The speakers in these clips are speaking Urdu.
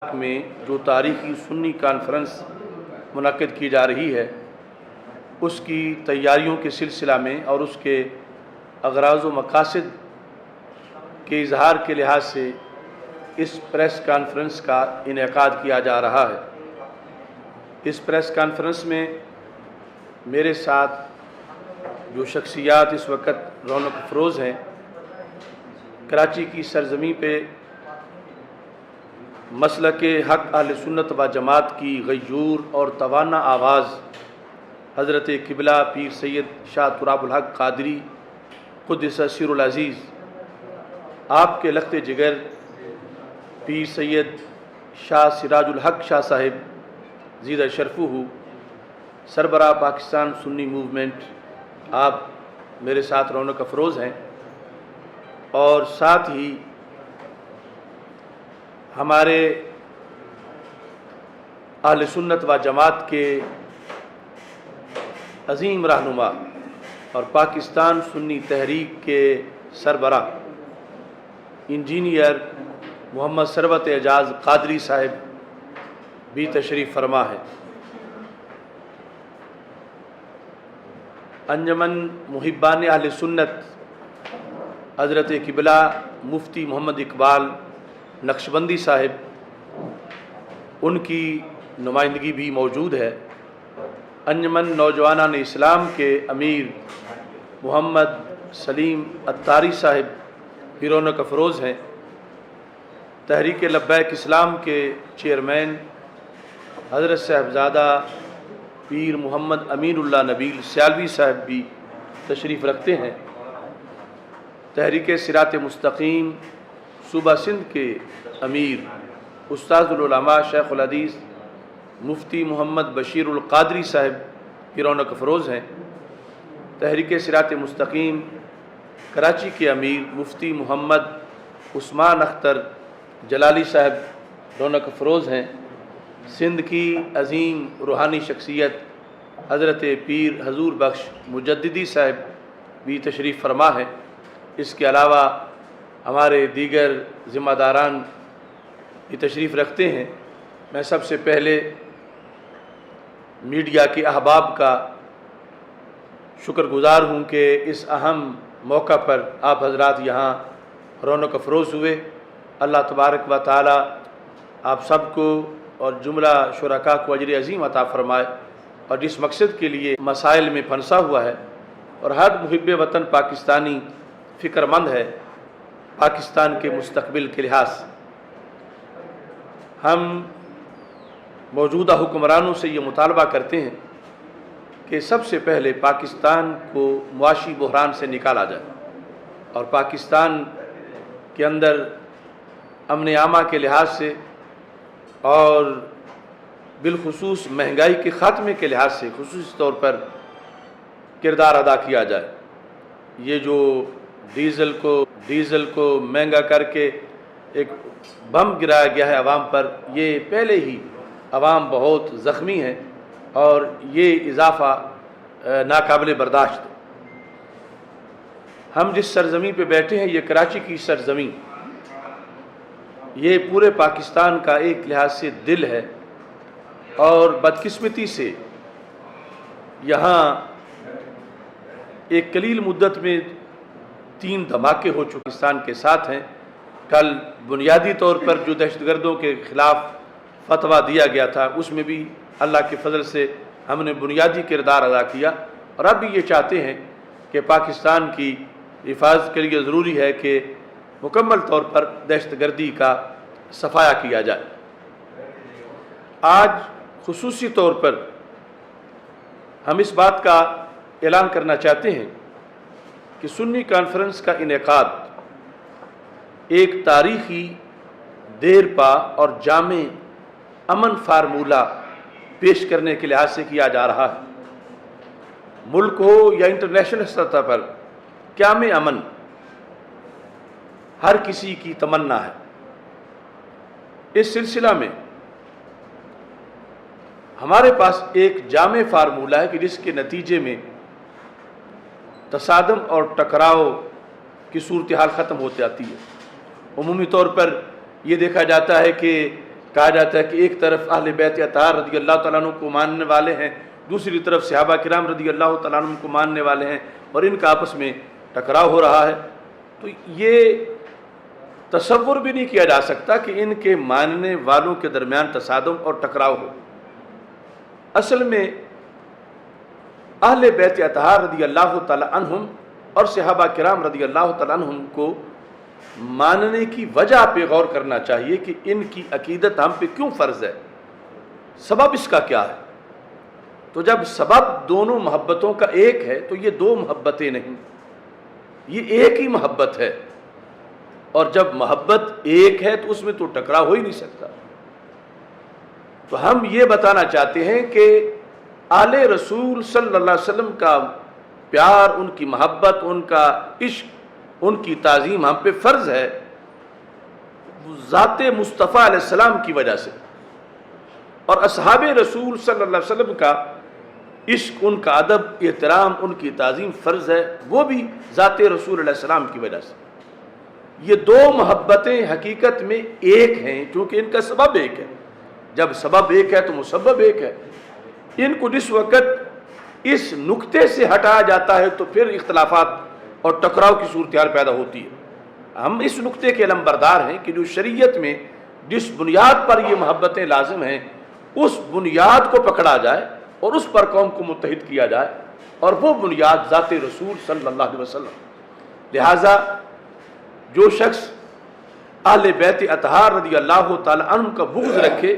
میں جو تاریخی سنی کانفرنس منعقد کی جا رہی ہے اس کی تیاریوں کے سلسلہ میں اور اس کے اغراض و مقاصد کے اظہار کے لحاظ سے اس پریس کانفرنس کا انعقاد کیا جا رہا ہے۔ اس پریس کانفرنس میں میرے ساتھ جو شخصیات اس وقت رونق افروز ہیں، کراچی کی سرزمین پہ مسلک حق اہل سنت و جماعت کی غیور اور توانا آواز حضرت قبلہ پیر سید شاہ تراب الحق قادری قدس سر العزیز، آپ کے لخت جگر پیر سید شاہ سراج الحق شاہ صاحب زیدہ شرفہ، سربراہ پاکستان سنی موومنٹ، آپ میرے ساتھ رونق افروز ہیں، اور ساتھ ہی ہمارے اہل سنت و جماعت کے عظیم رہنما اور پاکستان سنی تحریک کے سربراہ انجینئر محمد ثروت اعجاز قادری صاحب بھی تشریف فرما ہے۔ انجمن محبان اہل سنت حضرت قبلہ مفتی محمد اقبال نقشبندی صاحب، ان کی نمائندگی بھی موجود ہے۔ انجمن نوجوانان اسلام کے امیر محمد سلیم اتاری صاحب بھی رونق افروز ہیں۔ تحریک لبیک اسلام کے چیئرمین حضرت صاحبزادہ پیر محمد امین اللہ نبیل سیالوی صاحب بھی تشریف رکھتے ہیں۔ تحریک صراط مستقیم صوبہ سندھ کے امیر استاذ العلماء شیخ الحدیث مفتی محمد بشیر القادری صاحب کی رونق افروز ہیں۔ تحریک صراط مستقیم کراچی کے امیر مفتی محمد عثمان اختر جلالی صاحب رونق افروز ہیں۔ سندھ کی عظیم روحانی شخصیت حضرت پیر حضور بخش مجددی صاحب بھی تشریف فرما ہے۔ اس کے علاوہ ہمارے دیگر ذمہ داران بھی تشریف رکھتے ہیں۔ میں سب سے پہلے میڈیا کے احباب کا شکر گزار ہوں کہ اس اہم موقع پر آپ حضرات یہاں رونق افروز ہوئے۔ اللہ تبارک و تعالی آپ سب کو اور جملہ شرکاء کو اجر عظیم عطا فرمائے، اور جس مقصد کے لیے مسائل میں پھنسا ہوا ہے اور ہر محب وطن پاکستانی فکر مند ہے پاکستان کے مستقبل کے لحاظ سے، ہم موجودہ حکمرانوں سے یہ مطالبہ کرتے ہیں کہ سب سے پہلے پاکستان کو معاشی بحران سے نکالا جائے اور پاکستان کے اندر امن عامہ کے لحاظ سے اور بالخصوص مہنگائی کے خاتمے کے لحاظ سے خصوصی طور پر کردار ادا کیا جائے۔ یہ جو ڈیزل کو مہنگا کر کے ایک بم گرایا گیا ہے عوام پر، یہ پہلے ہی عوام بہت زخمی ہے اور یہ اضافہ ناقابل برداشت ہے۔ ہم جس سرزمین پہ بیٹھے ہیں یہ کراچی کی سرزمین، یہ پورے پاکستان کا ایک لحاظ سے دل ہے، اور بدقسمتی سے یہاں ایک قلیل مدت میں 3 دھماکے ہو چکے پاکستان کے ساتھ ہیں۔ کل بنیادی طور پر جو دہشت گردوں کے خلاف فتویٰ دیا گیا تھا، اس میں بھی اللہ کے فضل سے ہم نے بنیادی کردار ادا کیا، اور اب بھی یہ چاہتے ہیں کہ پاکستان کی حفاظت کے لیے ضروری ہے کہ مکمل طور پر دہشت گردی کا صفایا کیا جائے۔ آج خصوصی طور پر ہم اس بات کا اعلان کرنا چاہتے ہیں کہ سنی کانفرنس کا انعقاد ایک تاریخی دیرپا اور جامع امن فارمولہ پیش کرنے کے لحاظ سے کیا جا رہا ہے۔ ملک ہو یا انٹرنیشنل سطح پر قیام امن ہر کسی کی تمنا ہے۔ اس سلسلہ میں ہمارے پاس ایک جامع فارمولہ ہے کہ جس کے نتیجے میں تصادم اور ٹکراؤ کی صورتحال ختم ہو جاتی ہے۔ عمومی طور پر یہ دیکھا جاتا ہے کہ کہا جاتا ہے کہ ایک طرف اہل بیت اطہار رضی اللہ تعالیٰ عنہ کو ماننے والے ہیں، دوسری طرف صحابہ کرام رضی اللہ تعالیٰ عنہ کو ماننے والے ہیں، اور ان کا آپس میں ٹکراؤ ہو رہا ہے۔ تو یہ تصور بھی نہیں کیا جا سکتا کہ ان کے ماننے والوں کے درمیان تصادم اور ٹکراؤ ہو۔ اصل میں اہل بیت اطہار رضی اللہ تعالیٰ عنہم اور صحابہ کرام رضی اللہ تعالیٰ عنہم کو ماننے کی وجہ پہ غور کرنا چاہیے کہ ان کی عقیدت ہم پہ کیوں فرض ہے، سبب اس کا کیا ہے۔ تو جب سبب دونوں محبتوں کا ایک ہے تو یہ دو محبتیں نہیں، یہ ایک ہی محبت ہے، اور جب محبت ایک ہے تو اس میں تو ٹکراؤ ہو ہی نہیں سکتا۔ تو ہم یہ بتانا چاہتے ہیں کہ آل رسول صلی اللہ علیہ وسلم کا پیار، ان کی محبت، ان کا عشق، ان کی تعظیم ہم پہ فرض ہے ذات مصطفیٰ علیہ السلام کی وجہ سے، اور اصحاب رسول صلی اللہ علیہ وسلم کا عشق، ان کا ادب، احترام، ان کی تعظیم فرض ہے وہ بھی ذات رسول علیہ السلام کی وجہ سے۔ یہ دو محبتیں حقیقت میں ایک ہیں چونکہ ان کا سبب ایک ہے۔ جب سبب ایک ہے تو مسبب ایک ہے۔ ان کو جس وقت اس نقطے سے ہٹایا جاتا ہے تو پھر اختلافات اور ٹکراؤ کی صورتحال پیدا ہوتی ہے۔ ہم اس نقطے کے علمبردار ہیں کہ جو شریعت میں جس بنیاد پر یہ محبتیں لازم ہیں اس بنیاد کو پکڑا جائے اور اس پر قوم کو متحد کیا جائے، اور وہ بنیاد ذات رسول صلی اللہ علیہ وسلم۔ لہٰذا جو شخص اہل بیت اطہار رضی اللہ تعالی عنہ کا بغض رکھے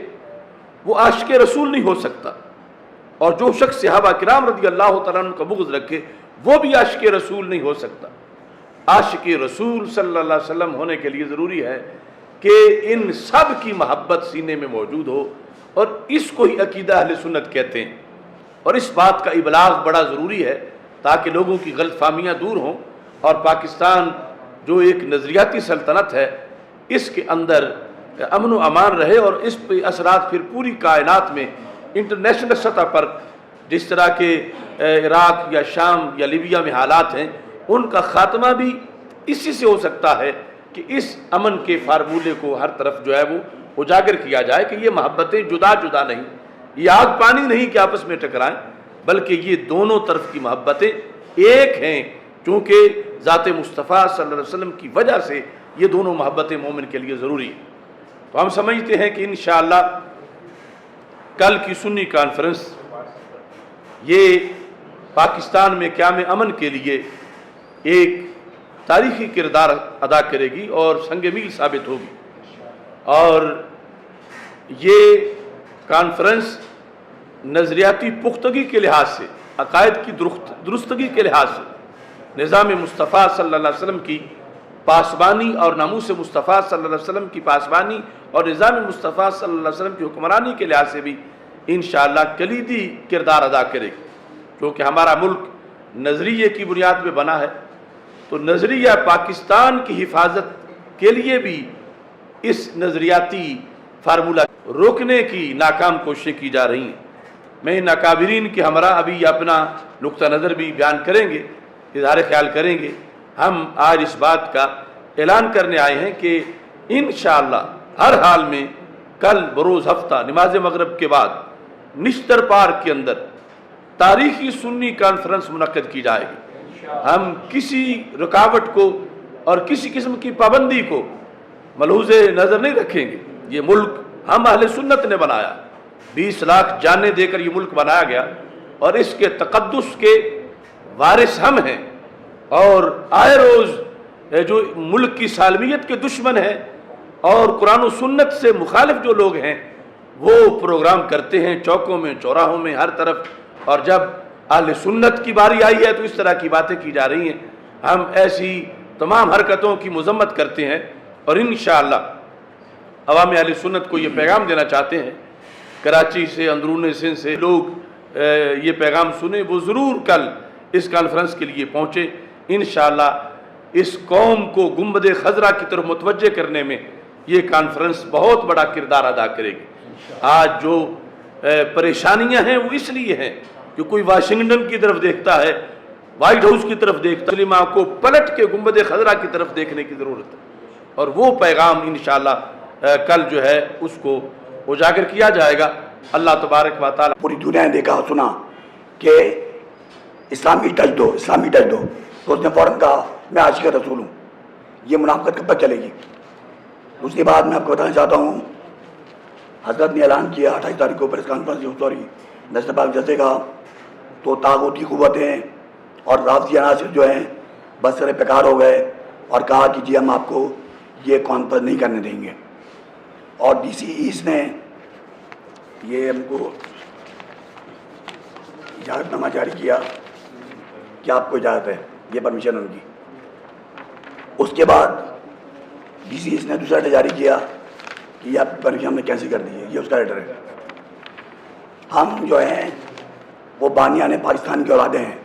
وہ عاشق رسول نہیں ہو سکتا، اور جو شخص صحابہ کرام رضی اللہ تعالی عنہ کا بغض رکھے وہ بھی عاشق رسول نہیں ہو سکتا۔ عاشق رسول صلی اللہ علیہ وسلم ہونے کے لیے ضروری ہے کہ ان سب کی محبت سینے میں موجود ہو، اور اس کو ہی عقیدہ اہل سنت کہتے ہیں، اور اس بات کا ابلاغ بڑا ضروری ہے تاکہ لوگوں کی غلط فہمیاں دور ہوں، اور پاکستان جو ایک نظریاتی سلطنت ہے اس کے اندر امن و امان رہے، اور اس پہ اثرات پھر پوری کائنات میں انٹرنیشنل سطح پر جس طرح کے عراق یا شام یا لیبیا میں حالات ہیں ان کا خاتمہ بھی اسی سے ہو سکتا ہے کہ اس امن کے فارمولے کو ہر طرف جو ہے وہ اجاگر کیا جائے کہ یہ محبتیں جدا جدا نہیں، یہ آگ پانی نہیں کہ آپس میں ٹکرائیں، بلکہ یہ دونوں طرف کی محبتیں ایک ہیں، چونکہ ذات مصطفیٰ صلی اللہ علیہ وسلم کی وجہ سے یہ دونوں محبتیں مومن کے لیے ضروری ہیں۔ تو ہم سمجھتے ہیں کہ انشاءاللہ کل کی سنی کانفرنس یہ پاکستان میں قیام امن کے لیے ایک تاریخی کردار ادا کرے گی اور سنگ میل ثابت ہوگی، اور یہ کانفرنس نظریاتی پختگی کے لحاظ سے، عقائد کی درستگی کے لحاظ سے، نظام مصطفیٰ صلی اللہ علیہ وسلم کی پاسبانی اور ناموس مصطفیٰ صلی اللہ علیہ وسلم کی پاسبانی اور نظام مصطفیٰ صلی اللہ علیہ وسلم کی حکمرانی کے لحاظ سے بھی انشاءاللہ کلیدی کردار ادا کرے گی، کیونکہ ہمارا ملک نظریے کی بنیاد پہ بنا ہے، تو نظریہ پاکستان کی حفاظت کے لیے بھی اس نظریاتی فارمولہ روکنے کی ناکام کوششیں کی جا رہی ہیں۔ میں ان اکابرین کے ہمراہ ابھی اپنا نقطہ نظر بھی بیان کریں گے، اظہار خیال کریں گے۔ ہم آج اس بات کا اعلان کرنے آئے ہیں کہ انشاءاللہ ہر حال میں کل بروز ہفتہ نماز مغرب کے بعد نشتر پارک کے اندر تاریخی سنی کانفرنس منعقد کی جائے گی۔ ہم کسی رکاوٹ کو اور کسی قسم کی پابندی کو ملحوظ نظر نہیں رکھیں گے۔ یہ ملک ہم اہل سنت نے بنایا، 20 لاکھ جانیں دے کر یہ ملک بنایا گیا، اور اس کے تقدس کے وارث ہم ہیں، اور آئے روز جو ملک کی سالمیت کے دشمن ہیں اور قرآن و سنت سے مخالف جو لوگ ہیں وہ پروگرام کرتے ہیں چوکوں میں، چوراہوں میں، ہر طرف، اور جب اہل سنت کی باری آئی ہے تو اس طرح کی باتیں کی جا رہی ہیں۔ ہم ایسی تمام حرکتوں کی مذمت کرتے ہیں، اور انشاءاللہ عوام اہل سنت کو یہ پیغام دینا چاہتے ہیں، کراچی سے، اندرون سندھ سے لوگ یہ پیغام سنیں، وہ ضرور کل اس کانفرنس کے لیے پہنچے۔ انشاءاللہ اس قوم کو گنبد خضرا کی طرف متوجہ کرنے میں یہ کانفرنس بہت بڑا کردار ادا کرے گی۔ آج جو پریشانیاں ہیں وہ اس لیے ہیں کہ کوئی واشنگٹن کی طرف دیکھتا ہے، وائٹ ہاؤس کی طرف دیکھتا ہے، مسلمہ کو پلٹ کے گنبد خضرا کی طرف دیکھنے کی ضرورت ہے، اور وہ پیغام انشاءاللہ کل جو ہے اس کو اجاگر کیا جائے گا۔ اللہ تبارک و تعالی پوری دنیا نے دیکھا اور سنا کہ اسلامی ٹچ دو، اسلامی ٹچ دو، تو اس نے فوراً کہا میں عاشق رسول ہوں۔ یہ منافقت کب تک چلے گی؟ دوسری بات میں آپ کو بتانا چاہتا ہوں، حضرت نے اعلان کیا 28 تاریخ کو پریس کانفرنس سوری نشر پاک جلسے کا، تو طاغوتی قوتیں اور رافضی عناصر جو ہیں بسر پیکار ہو گئے اور کہا کہ جی ہم آپ کو یہ کانفرنس نہیں کرنے دیں گے، اور ڈی سی ایس نے یہ ہم کو اجازت نامہ جاری کیا کہ آپ کو اجازت ہے، یہ پرمیشن ان کی۔ اس کے بعد ڈی سی ایس نے دوسرا لیٹر جاری کیا کہ یہ آپ کی پرمیشن ہم نے کینسل کر دی ہے، یہ اس کا لیٹر ہے۔ ہم جو ہیں وہ بانیان پاکستان کی اولادیں ہیں،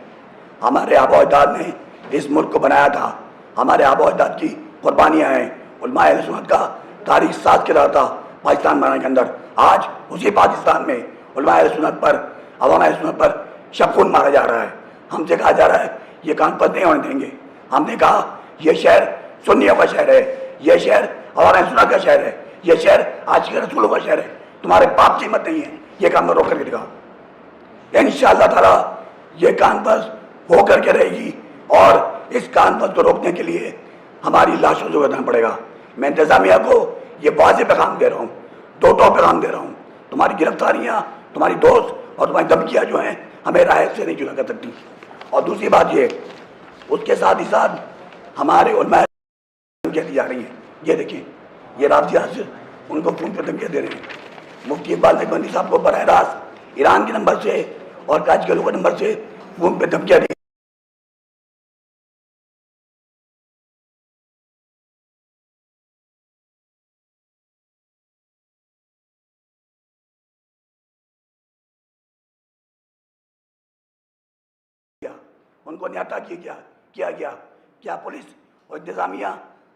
ہمارے آبا و اجداد نے اس ملک کو بنایا تھا، ہمارے آبا و اجداد کی قربانیاں ہیں۔ علماء اہل سنت کا تاریخ ساز کے رہا تھا پاکستان بنانے کے اندر، آج اسی پاکستان میں علماء اہل سنت پر، عوام اہل سنت پر شب خون مارا جا رہا ہے۔ ہم سے کہا جا رہا ہے یہ کانفرنس نہیں ہونے دیں گے۔ ہم نے کہا یہ شہر سنیوں کا شہر ہے، یہ شہر عوام اہل سنت کا شہر ہے، یہ شہر عاشق رسولوں کا شہر ہے، تمہارے باپ کی ہمت نہیں ہے یہ کام روک کر کے دکھا۔ انشاءاللہ تعالیٰ یہ کانفرنس ہو کر کے رہے گی، اور اس کانفرنس کو روکنے کے لیے ہماری لاشوں کو بھرنا پڑے گا۔ میں انتظامیہ کو یہ واضح پیغام دے رہا ہوں، دو پیغام دے رہا ہوں، تمہاری گرفتاریاں، تمہاری دوست اور تمہاری دھمکیاں جو ہیں ہمیں رائے سے نہیں جدا کر سکتی۔ اور دوسری بات یہ، اس کے ساتھ ہی ساتھ ہمارے علماء دھمکیاں دی جا رہی ہیں۔ یہ دیکھیں، یہ رافضی عناصر ان کو فون پہ دھمکیاں دے رہے ہیں۔ مفتی اقبال نقوی صاحب کو براہ راست ایران کے نمبر سے اور کراچی کے لوگوں کے نمبر سے فون پہ دھمکیاں دی۔ ان کو نہتا کیا گیا، کیا پولیس اور انتظامیہ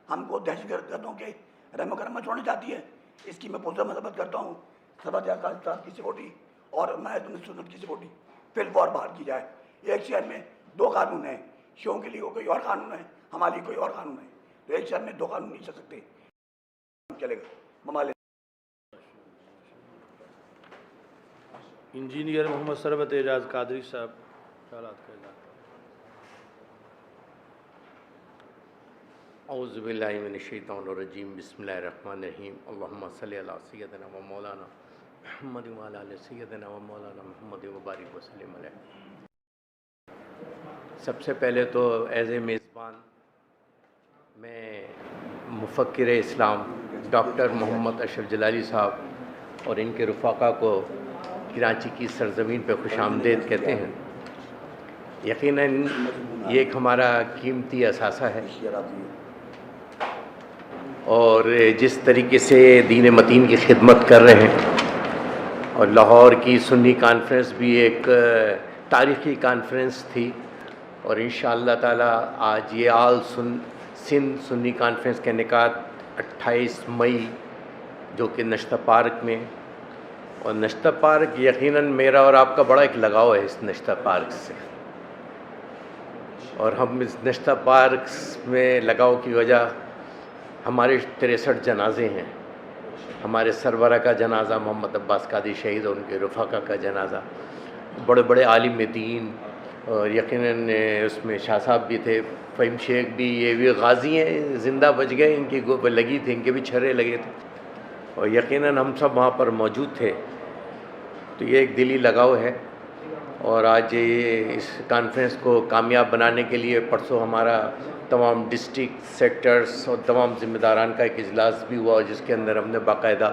ہم کو دہشت گردوں کے رحم و کرم میں چھوڑنا چاہتی ہے؟ اس کی میں پوزر مذمت کرتا ہوں۔ صفحہ صاحب کی سیکورٹی اور میں سنت کی سیکورٹی فی الفور بحال کی جائے۔ ایک شہر میں دو قانون ہیں، شیعوں کے لیے کوئی اور قانون ہے، ہمارے لیے کوئی اور قانون ہے، تو ایک شہر میں دو قانون نہیں چل سکتے، چلے گا ممالک۔ انجینئر محمد ثروت اعجاز قادری صاحب خیالات کا اعلان۔ اعوذ باللہ من الشیطان الرجیم، بسم اللہ الرحمن الرحیم، اللہم صلی علی سیدنا و مولانا محمد و علی آل سیدنا و مولانا محمد و بارک وسلم علیہ۔ سب سے پہلے تو ایز اے میزبان میں مفکر اسلام ڈاکٹر محمد اشرف جلالی صاحب اور ان کے رفقا کو کراچی کی سرزمین پہ خوش آمدید کہتے ہیں۔ یقیناً یہ ایک ہمارا قیمتی اثاثہ ہے، اور جس طریقے سے دین متین کی خدمت کر رہے ہیں، اور لاہور کی سنی کانفرنس بھی ایک تاریخی کانفرنس تھی، اور انشاءاللہ تعالی آج یہ آل سندھ سنی کانفرنس کا انعقاد 28 مئی جو کہ نشتہ پارک میں، اور نشتہ پارک یقیناً میرا اور آپ کا بڑا ایک لگاؤ ہے اس نشتہ پارک سے، اور ہم اس نشتہ پارک میں لگاؤ کی وجہ ہمارے 63 جنازے ہیں۔ ہمارے سربراہ کا جنازہ محمد عباس قادری شہید اور ان کے رفقا کا جنازہ، بڑے بڑے عالم دین، اور یقیناً اس میں شاہ صاحب بھی تھے، فہیم شیخ بھی، یہ بھی غازی ہیں، زندہ بچ گئے، ان کی لگی تھی، ان کے بھی چھرے لگے تھے، اور یقیناً ہم سب وہاں پر موجود تھے۔ تو یہ ایک دلی لگاؤ ہے، اور آج یہ اس کانفرنس کو کامیاب بنانے کے لیے پرسوں ہمارا تمام ڈسٹرکٹ سیکٹرز اور تمام ذمہ داران کا ایک اجلاس بھی ہوا، جس کے اندر ہم نے باقاعدہ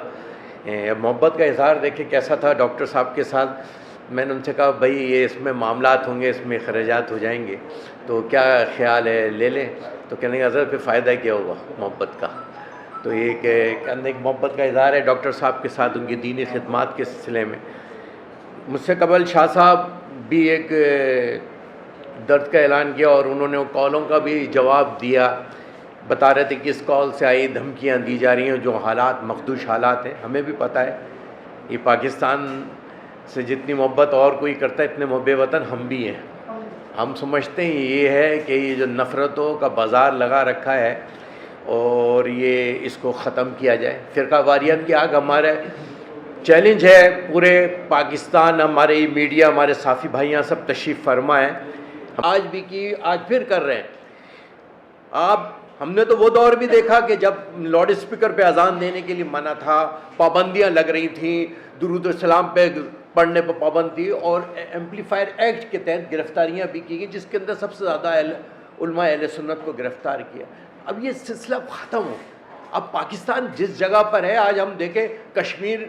محبت کا اظہار دیکھے کیسا تھا ڈاکٹر صاحب کے ساتھ۔ میں نے ان سے کہا بھائی یہ اس میں معاملات ہوں گے، اس میں اخراجات ہو جائیں گے، تو کیا خیال ہے لے لیں؟ تو کہنے کا حضرت پھر فائدہ کیا ہوا محبت کا؟ تو یہ کہ ایک محبت کا اظہار ہے ڈاکٹر صاحب کے ساتھ ان کی دینی خدمات کے سلسلے میں۔ مجھ سے قبل شاہ صاحب بھی ایک درد کا اعلان کیا، اور انہوں نے وہ کالوں کا بھی جواب دیا، بتا رہے تھے کہ اس کال سے آئی دھمکیاں دی جا رہی ہیں، جو حالات مخدوش حالات ہیں، ہمیں بھی پتہ ہے یہ پاکستان سے جتنی محبت اور کوئی کرتا ہے اتنے محب وطن ہم بھی ہیں۔ ہم سمجھتے ہیں یہ ہے کہ یہ جو نفرتوں کا بازار لگا رکھا ہے، اور یہ اس کو ختم کیا جائے۔ فرقہ واریت کی آگ ہمارے چیلنج ہے پورے پاکستان، ہمارے میڈیا، ہمارے صحافی بھائیاں سب تشریف فرما ہیں، آج بھی کی، آج پھر کر رہے ہیں۔ ہم نے تو وہ دور بھی دیکھا کہ جب لاؤڈ اسپیکر پہ اذان دینے کے لیے منع تھا، پابندیاں لگ رہی تھیں، درود السلام پہ پڑھنے پہ پابند تھی، اور ایمپلیفائر ایکٹ کے تحت گرفتاریاں بھی کی گئی، جس کے اندر سب سے زیادہ علماء اہل سنت کو گرفتار کیا۔ اب یہ سلسلہ ختم ہو، اب پاکستان جس جگہ پر ہے، آج ہم دیکھیں کشمیر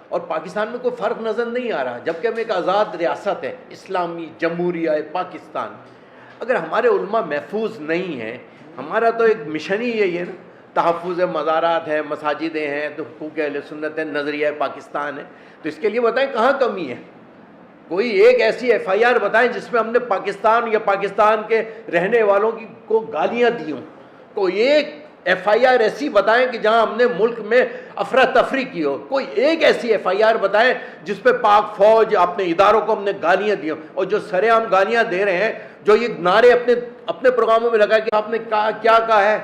اور پاکستان میں کوئی فرق نظر نہیں آ رہا، جبکہ ہم ایک آزاد ریاست ہے، اسلامی جمہوریہ پاکستان۔ اگر ہمارے علماء محفوظ نہیں ہیں، ہمارا تو ایک مشن ہی یہی ہے نا، تحفظ مزارات ہے، مساجدیں ہیں، تو حقوق اہل سنت ہے، نظریہ پاکستان ہے، تو اس کے لیے بتائیں کہاں کمی ہے؟ کوئی ایک ایسی ایف آئی آر بتائیں جس میں ہم نے پاکستان یا پاکستان کے رہنے والوں کو گالیاں دی ہوں، کوئی ایک ایف آئی آر ایسی بتائیں کہ جہاں ہم نے ملک میں افراتفری کی ہو، کوئی ایک ایسی ایف آئی آر بتائیں جس پہ پاک فوج اپنے اداروں کو ہم نے گالیاں دی ہوں، اور جو سرے عام گالیاں دے رہے ہیں، جو یہ نعرے اپنے پروگراموں میں لگا کہ آپ نے کیا کہا ہے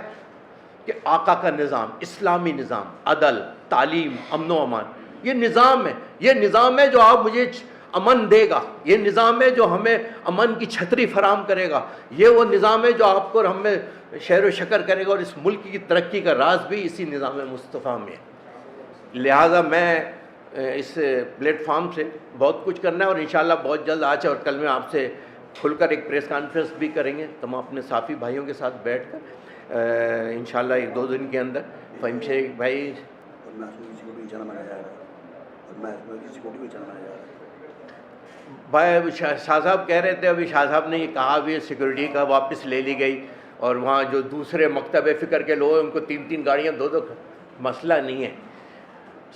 کہ آقا کا نظام، اسلامی نظام، عدل، تعلیم، امن و امان، یہ نظام ہے، یہ نظام ہے جو آپ مجھے امن دے گا، یہ نظام ہے جو ہمیں امن کی چھتری فراہم کرے گا، یہ وہ نظام ہے جو آپ کو ہمیں شہر و شکر کرے گا، اور اس ملک کی ترقی کا راز بھی اسی نظام مصطفیٰ میں ہے۔ لہٰذا میں اس پلیٹ فارم سے بہت کچھ کرنا ہے، اور انشاءاللہ بہت جلد آج اور کل میں آپ سے کھل کر ایک پریس کانفرنس بھی کریں گے، تو ہم اپنے صحافی بھائیوں کے ساتھ بیٹھ کر انشاءاللہ 1-2 دن کے اندر فہیم شیخ بھائی شاہ صاحب کہہ رہے تھے، ابھی شاہ صاحب نے یہ کہا بھی سیکورٹی کا واپس لے لی گئی، اور وہاں جو دوسرے مکتب فکر کے لوگ ہیں ان کو 3 گاڑیاں 2 مسئلہ نہیں ہے۔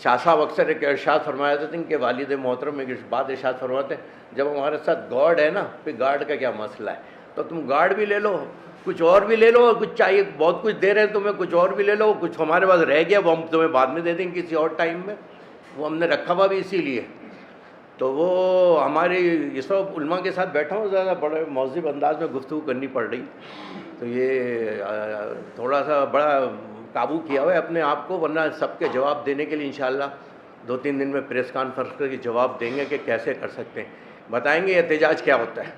شاہ صاحب اکثر ایک ارشاد فرمایا تھے کہ والد محترم ایک بات ارشاد فرماتے ہیں، جب ہمارے ساتھ گارڈ ہے نا، پھر گارڈ کا کیا مسئلہ ہے، تو تم گارڈ بھی لے لو، کچھ اور بھی لے لو، اور کچھ چاہیے بہت کچھ دے رہے ہیں تمہیں، کچھ اور بھی لے لو، کچھ ہمارے پاس رہ گیا وہ ہم تمہیں بعد میں دے دیں گے کسی اور ٹائم میں، وہ ہم نے رکھا ہوا بھی اسی لیے۔ تو وہ ہماری اس وقت علماء کے ساتھ بیٹھا ہوں، زیادہ بڑے مہذب انداز میں گفتگو کرنی پڑ رہی، تو یہ تھوڑا سا بڑا قابو کیا ہوا ہے اپنے آپ کو، ورنہ سب کے جواب دینے کے لیے انشاءاللہ 2-3 دن میں پریس کانفرنس کر کے جواب دیں گے کہ کیسے کر سکتے ہیں، بتائیں گے احتجاج کیا ہوتا ہے،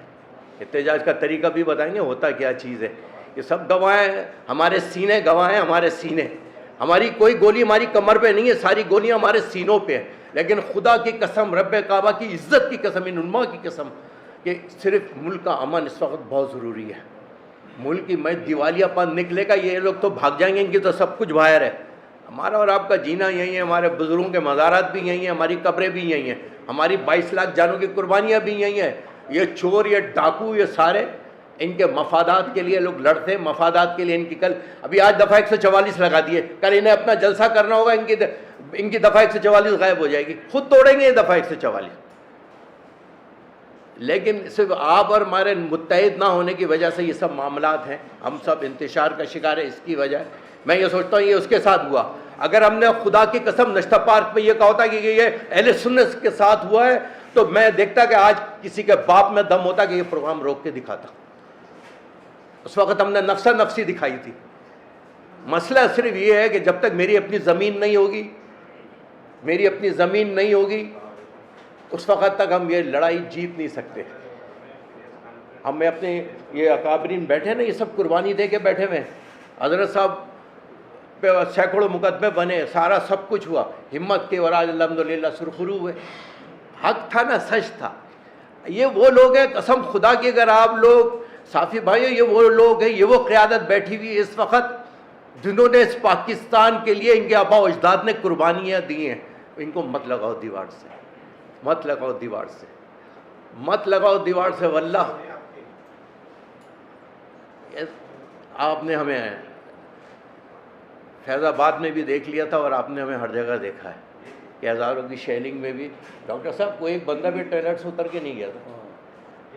احتجاج کا طریقہ بھی بتائیں گے ہوتا کیا چیز ہے۔ یہ سب گواہ ہیں، ہمارے سینے گواہ ہیں، ہمارے سینے، ہماری کوئی گولی ہماری کمر پہ نہیں ہے، ساری گولیاں ہمارے سینوں پہ ہیں، لیکن خدا کی قسم، رب کعبہ کی عزت کی قسم، ان علماء کی قسم کہ صرف ملک کا امن اس وقت بہت ضروری ہے۔ ملک کی میں دیوالیہ پن نکلے گا، یہ لوگ تو بھاگ جائیں گے، ان کی تو سب کچھ باہر ہے، ہمارا اور آپ کا جینا یہی ہے، ہمارے بزرگوں کے مزارات بھی یہی ہیں، ہماری قبریں بھی یہی ہیں، ہماری 22 لاکھ جانوں کی قربانیاں بھی یہی ہیں۔ یہ چور، یہ ڈاکو، یہ سارے ان کے مفادات کے لیے لوگ لڑتے ہیں، مفادات کے لیے ان کی کل ابھی آج دفعہ 144 لگا دیے، کل انہیں اپنا جلسہ کرنا ہوگا، ان کی دفعہ 144 غائب ہو جائے گی، خود توڑیں گے یہ دفعہ 144۔ لیکن صرف آپ اور ہمارے متحد نہ ہونے کی وجہ سے یہ سب معاملات ہیں، ہم سب انتشار کا شکار ہے، اس کی وجہ میں یہ سوچتا ہوں یہ اس کے ساتھ ہوا۔ اگر ہم نے خدا کی قسم نشتہ پارک میں یہ کہا ہوتا کہ یہ اہل سنت کے ساتھ ہوا ہے، تو میں دیکھتا کہ آج کسی کے باپ میں دم ہوتا کہ یہ پروگرام روک کے دکھاتا۔ اس وقت ہم نے نفسا نفسی دکھائی تھی۔ مسئلہ صرف یہ ہے کہ جب تک میری اپنی زمین نہیں ہوگی، میری اپنی زمین نہیں ہوگی، اس وقت تک ہم یہ لڑائی جیت نہیں سکتے۔ ہم میں اپنے یہ اکابرین بیٹھے نا، یہ سب قربانی دے کے بیٹھے ہوئے ہیں، حضرت صاحب پہ سینکڑوں مقدمے بنے، سارا سب کچھ ہوا، ہمت کے وراج الحمدللہ سرخرو ہوئے، حق تھا نا، سچ تھا۔ یہ وہ لوگ ہیں، قسم خدا کی اگر آپ لوگ صافی بھائیو، یہ وہ لوگ ہیں، یہ وہ قیادت بیٹھی ہوئی اس وقت جنہوں نے اس پاکستان کے لیے ان کے آبا و اجداد نے قربانیاں دی ہیں، ان کو مت لگاؤ دیوار سے، مت لگاؤ دیوار سے، مت لگاؤ دیوار سے، واللہ آپ نے ہمیں فیض آباد میں بھی دیکھ لیا تھا، اور آپ نے ہمیں ہر جگہ دیکھا ہے کہ ہزاروں کی شیلنگ میں بھی ڈاکٹر صاحب کوئی ایک بندہ بھی ٹوائلٹ سے اتر کے نہیں گیا تھا،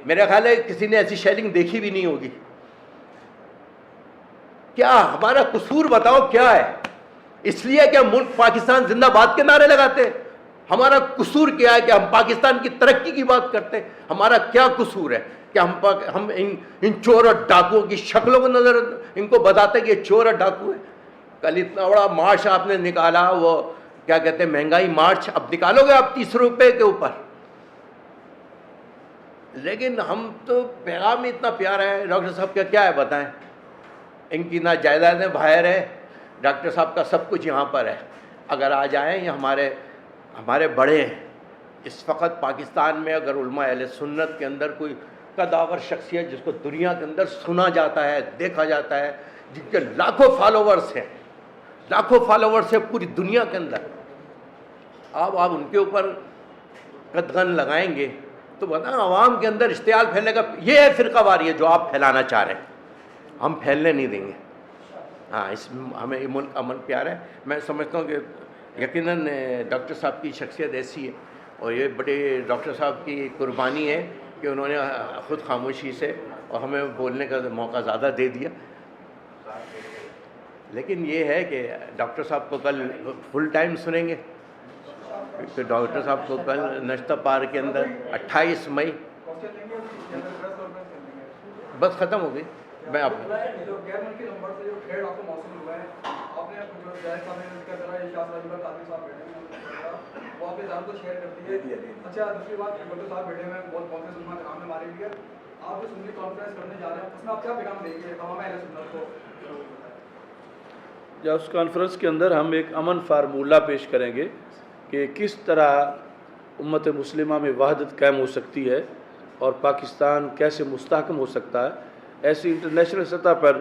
میرا خیال ہے کسی نے ایسی شیلنگ دیکھی بھی نہیں ہوگی۔ کیا ہمارا قصور بتاؤ کیا ہے؟ اس لیے کہ ہم ملک پاکستان زندہ باد کے نعرے لگاتے، ہمارا قصور کیا ہے کہ ہم پاکستان کی ترقی کی بات کرتے؟ ہمارا کیا قصور ہے کہ ہم ان چور اور ڈاکوؤں کی شکلوں کو نظر ان کو بتاتے کہ یہ چور اور ڈاکو ہے؟ کل اتنا بڑا مارچ آپ نے نکالا، وہ کیا کہتے ہیں مہنگائی مارچ اب نکالو گے آپ 30 روپے کے اوپر. لیکن ہم تو پیغام ہی اتنا پیارا ہے. ڈاکٹر صاحب کا کیا ہے بتائیں, ان کی نہ جائیدادیں باہر ہے, ڈاکٹر صاحب کا سب کچھ یہاں پر ہے. اگر آ جائیں, یہ ہمارے بڑے ہیں. اس وقت پاکستان میں اگر علماء اہل سنت کے اندر کوئی قداور شخصیت جس کو دنیا کے اندر سنا جاتا ہے, دیکھا جاتا ہے, جن کے لاکھوں فالوورز ہیں پوری دنیا کے اندر, آپ ان کے اوپر قدغن لگائیں گے تو بتائیں عوام کے اندر اشتعال پھیلے گا. یہ ہے فرقہ واریت جو آپ پھیلانا چاہ رہے ہیں, ہم پھیلنے نہیں دیں گے. ہاں, ہمیں یہ ملک امن پیار ہے. میں سمجھتا ہوں کہ یقیناً ڈاکٹر صاحب کی شخصیت ایسی ہے, اور یہ بڑے ڈاکٹر صاحب کی قربانی ہے کہ انہوں نے خود خاموشی سے اور ہمیں بولنے کا موقع زیادہ دے دیا. لیکن یہ ہے کہ ڈاکٹر صاحب کو کل فل ٹائم سنیں گے, کہ ڈاکٹر صاحب کو کل نشتہ پارک کے اندر 28 مئی بس ختم ہو گئی. میں آپ یا اس کانفرنس کے اندر ہم ایک امن فارمولہ پیش کریں گے کہ کس طرح امت مسلمہ میں وحدت قائم ہو سکتی ہے اور پاکستان کیسے مستحکم ہو سکتا ہے. ایسی انٹرنیشنل سطح پر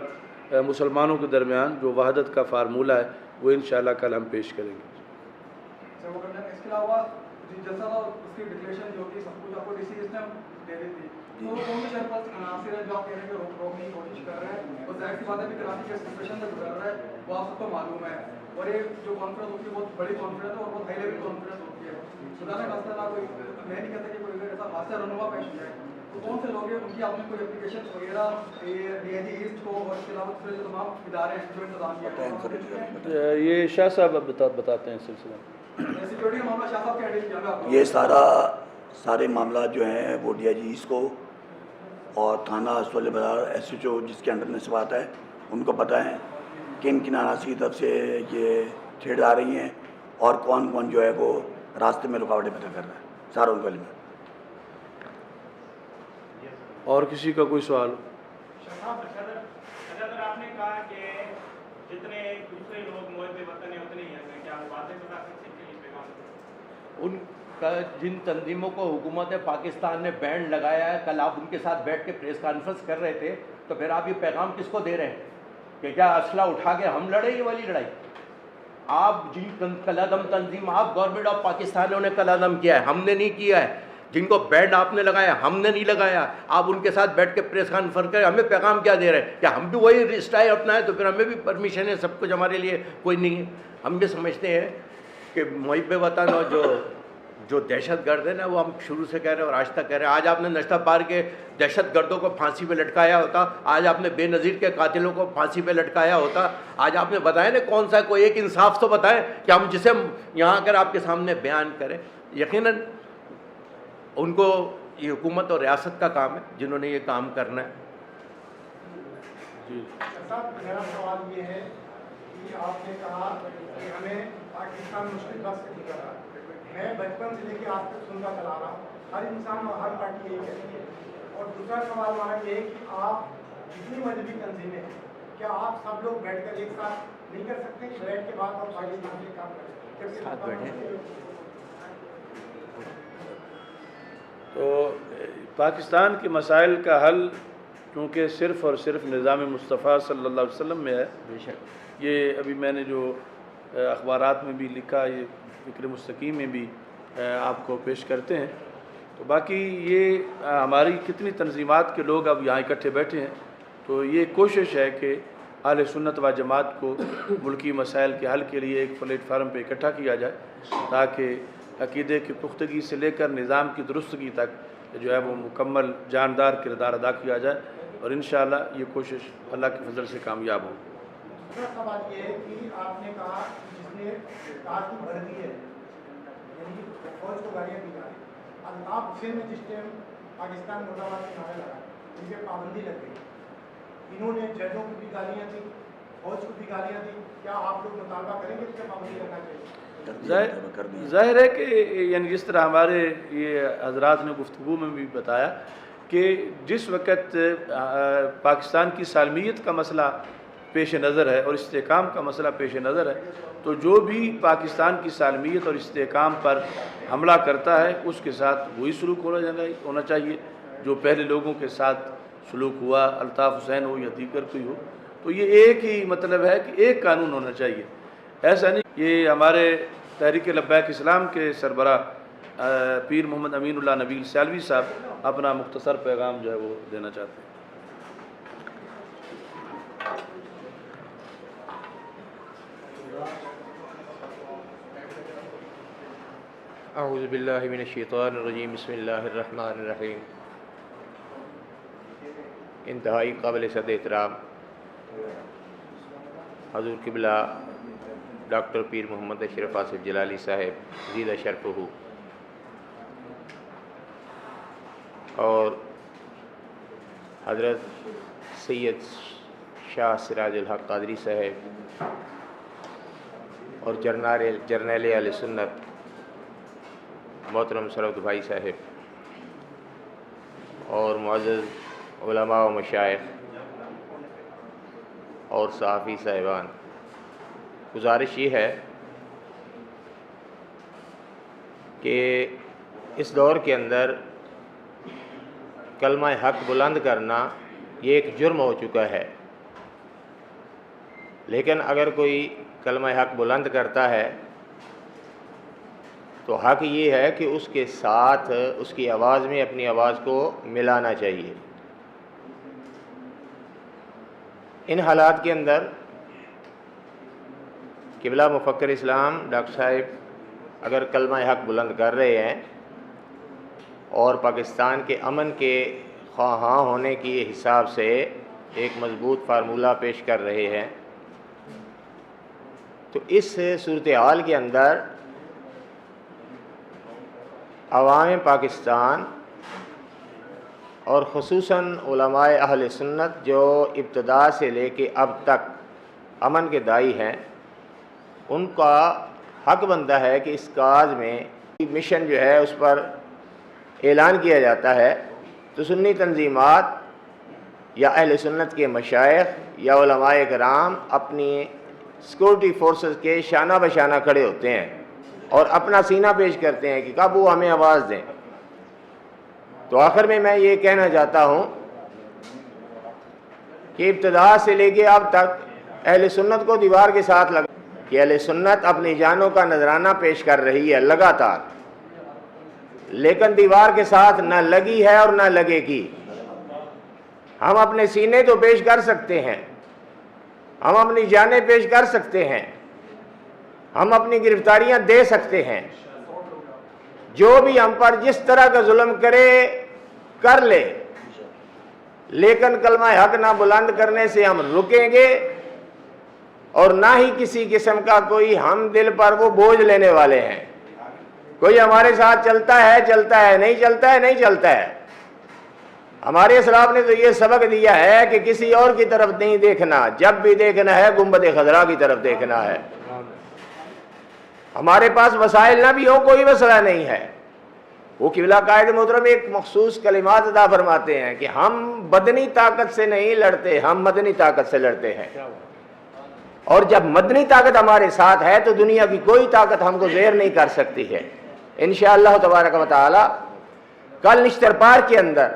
مسلمانوں کے درمیان جو وحدت کا فارمولہ ہے وہ انشاءاللہ کل ہم پیش کریں گے. اس کے علاوہ جلسہ تھا اس کی ڈکلیریشن جو کہ سب کچھ آپ کو ڈی سی ایس نے دے دی تھی, تو کون سے شہر پر عناصر ہیں جو آپ کہہ رہے ہیں کہ روکنے کی کوشش کر رہے ہیں, اور ظاہر سی بات ہے کہ کراچی کے سچویشن سے گزر رہا ہے وہ آپ سب کو معلوم ہے, اور یہ جو کانفرنس ہوتی ہے بہت بڑی کانفرنس ہے اور بہت ہائی لیول کانفرنس ہوتی ہے. خدا نے خاصا کوئی, میں نہیں کہتا کہ کوئی ایسا حادثہ رونما پیش کیا ہے, تو کون سے لوگ ہیں ان کی آپ نے کوئی اپلیکیشن وغیرہ ڈی آئی جی ایسٹ کو اور اس کے علاوہ دوسرے جو تمام ادارے ہیں جو انتظام کیا ہے, یہ شاہ صاحب اب بتاتے ہیں اس سلسلے میں. سیکورٹی کا معاملہ شاہ صاحب کے ہینڈل کیا ہے. یہ سارے معاملات جو ہیں وہ ڈی آئی جی ایس کو اور تھانہ اسول بازار ایس ایچ او جس کے انڈر میں سب آتا ہے ان کو پتہ ہے کن کن عناصر کی طرف سے یہ تھریڈ آ رہی ہیں اور کون کون جو ہے وہ راستے میں رکاوٹیں پیدا کر رہا ہے, سارا ان کو علم ہے. اور کسی کا کوئی سوال؟ اگر آپ نے کہا کہ جتنے دوسرے لوگ محب وطن ہیں اتنے ہی ہیں, کیا باتیں بتا سکتے ہیں اس پیغام؟ ان کا جن تنظیموں کو حکومت پاکستان نے بینڈ لگایا ہے, کل آپ ان کے ساتھ بیٹھ کے پریس کانفرنس کر رہے تھے, تو پھر آپ یہ پیغام کس کو دے رہے ہیں کہ کیا اسلحہ اٹھا کے ہم لڑیں یہ والی لڑائی؟ آپ جن قلعدم تنظیم, آپ گورنمنٹ آف پاکستان نے انہیں قلعدم کیا ہے, ہم نے نہیں کیا ہے. جن کو بینڈ آپ نے لگایا ہم نے نہیں لگایا. آپ ان کے ساتھ بیٹھ کے پریس کانفرنس کریں, ہمیں پیغام کیا دے رہے ہیں؟ کیا ہم بھی وہی اسٹائل اپنائیں تو پھر ہمیں بھی پرمیشن ہے, سب کچھ ہمارے لیے کوئی نہیں ہے. ہم بھی سمجھتے ہیں کہ محب وطن اور جو دہشت گرد ہے نا, وہ ہم شروع سے کہہ رہے ہیں اور آج تک کہہ رہے ہیں. آج آپ نے نشتہ پار کے دہشت گردوں کو پھانسی پہ لٹکایا ہوتا, آج آپ نے بے نظیر کے قاتلوں کو پھانسی پہ لٹکایا ہوتا, آج آپ نے بتایا نا کون سا کوئی ایک انصاف تو بتائیں کہ ہم جسے یہاں اگر آپ کے سامنے بیان کریں. یقیناً ان کو یہ حکومت اور ریاست کا کام ہے جنہوں نے یہ کام کرنا ہے. جی صاحب, میرا سوال یہ ہے کہ آپ نے کہا کہ ہمیں پاکستان مشکل وقت سے گزر رہا ہے. میں بچپن سے لے کے آج تک سنتا چلا رہا ہوں, ہر انسان اور ہر پارٹی یہی کہتی ہے. اور دوسرا سوال ہمارا یہ ہے کہ آپ جتنی مذہبی تنظیمیں ہیں, کیا آپ سب لوگ بیٹھ کر ایک ساتھ نہیں کر سکتے کہ بیٹھ کے بعد آپ پاکستان کے کام کریں؟ ساتھ بیٹھیں. تو پاکستان کے مسائل کا حل کیونکہ صرف اور صرف نظام مصطفیٰ صلی اللہ علیہ وسلم میں ہے. بے شک. یہ ابھی میں نے جو اخبارات میں بھی لکھا, یہ فکر مستقیم میں بھی آپ کو پیش کرتے ہیں. تو باقی یہ ہماری کتنی تنظیمات کے لوگ اب یہاں اکٹھے بیٹھے ہیں, تو یہ کوشش ہے کہ اہل سنت و جماعت کو ملکی مسائل کے حل کے لیے ایک پلیٹ فارم پہ اکٹھا کیا جائے تاکہ عقیدے کی پختگی سے لے کر نظام کی درستگی تک جو ہے وہ مکمل جاندار کردار ادا کیا جائے, اور انشاءاللہ یہ کوشش اللہ کے فضل سے کامیاب ہو. دوسرا سوال یہ ہے کہ آپ نے کہا جس نے کار کی بھرتی ہے یعنی فوج کو گاڑیاں دی جا رہی, الطاف حسین نے جس ٹائم پاکستان مرد آباد کے نعرے لگائے ان پہ پابندی لگ گئی, انہوں نے ججوں کو بھی گالیاں دیں, فوج کو بھی گالیاں دیں, کیا آپ لوگ مطالبہ کریں گے کہ پابندی لگنا چاہیے؟ ظاہر ہے کہ یعنی جس طرح ہمارے یہ حضرات نے گفتگو میں بھی بتایا کہ جس وقت پاکستان کی سالمیت کا مسئلہ پیش نظر ہے اور استحکام کا مسئلہ پیش نظر ہے، تو جو بھی پاکستان کی سالمیت اور استحکام پر حملہ کرتا ہے اس کے ساتھ وہی سلوک ہونا چاہیے جو پہلے لوگوں کے ساتھ سلوک ہوا، الطاف حسین ہو یا دیگر کوئی ہو۔ تو یہ ایک ہی مطلب ہے کہ ایک قانون ہونا چاہیے، ایسا نہیں۔ یہ ہمارے تحریک لبیک اسلام کے سربراہ پیر محمد امین اللہ نبیل سیالوی صاحب اپنا مختصر پیغام جو ہے وہ دینا چاہتے ہیں۔ اعوذ باللہ من الشیطان الرجیم، بسم اللہ الرحمن الرحیم۔ انتہائی قابل صد احترام حضور قبلہ ڈاکٹر پیر محمد اشرف آصف جلالی صاحب زیدہ شرفہ، اور حضرت سید شاہ سراج الحق قادری صاحب اور جرنیل اہل سنت محترم سرود بھائی صاحب اور معزز علماء و مشائخ اور صحافی صاحبان، گزارش یہ ہے کہ اس دور کے اندر کلمہ حق بلند کرنا یہ ایک جرم ہو چکا ہے، لیکن اگر کوئی کلمہ حق بلند کرتا ہے تو حق یہ ہے کہ اس کے ساتھ اس کی آواز میں اپنی آواز کو ملانا چاہیے۔ ان حالات کے اندر قبلہ مفکر اسلام ڈاکٹر صاحب اگر کلمہ حق بلند کر رہے ہیں اور پاکستان کے امن کے خواہاں ہونے کی حساب سے ایک مضبوط فارمولہ پیش کر رہے ہیں، تو اس صورتحال کے اندر عوام پاکستان اور خصوصاً علماء اہل سنت جو ابتدا سے لے کے اب تک امن کے داعی ہیں، ان کا حق بنتا ہے کہ اس کاز میں مشن جو ہے اس پر اعلان کیا جاتا ہے تو سنی تنظیمات یا اہل سنت کے مشائخ یا علماء کرام اپنی سیکورٹی فورسز کے شانہ بشانہ کھڑے ہوتے ہیں اور اپنا سینہ پیش کرتے ہیں کہ کب وہ ہمیں آواز دیں۔ تو آخر میں یہ کہنا چاہتا ہوں کہ ابتدا سے لے کے اب تک اہل سنت کو دیوار کے ساتھ لگا کہ اہل سنت اپنی جانوں کا نذرانہ پیش کر رہی ہے لگاتار، لیکن دیوار کے ساتھ نہ لگی ہے اور نہ لگے گی۔ ہم اپنے سینے تو پیش کر سکتے ہیں، ہم اپنی جانیں پیش کر سکتے ہیں، ہم اپنی گرفتاریاں دے سکتے ہیں، جو بھی ہم پر جس طرح کا ظلم کرے کر لے، لیکن کلمہ حق نہ بلند کرنے سے ہم رکیں گے اور نہ ہی کسی قسم کا کوئی ہم دل پر وہ بوجھ لینے والے ہیں۔ کوئی ہمارے ساتھ چلتا ہے نہیں چلتا ہے نہیں چلتا ہے۔ ہمارے اسلاف نے تو یہ سبق دیا ہے کہ کسی اور کی طرف نہیں دیکھنا، جب بھی دیکھنا ہے گنبد خضرا کی طرف دیکھنا ہے۔ ہمارے پاس وسائل نہ بھی ہو کوئی مسئلہ نہیں ہے۔ وہ قبلہ قائد محترم ایک مخصوص کلمات ادا فرماتے ہیں کہ ہم بدنی طاقت سے نہیں لڑتے، ہم مدنی طاقت سے لڑتے ہیں، اور جب مدنی طاقت ہمارے ساتھ ہے تو دنیا کی کوئی طاقت ہم کو زیر نہیں کر سکتی ہے۔ انشاءاللہ تبارک و تعالی کل نشتر پار کے اندر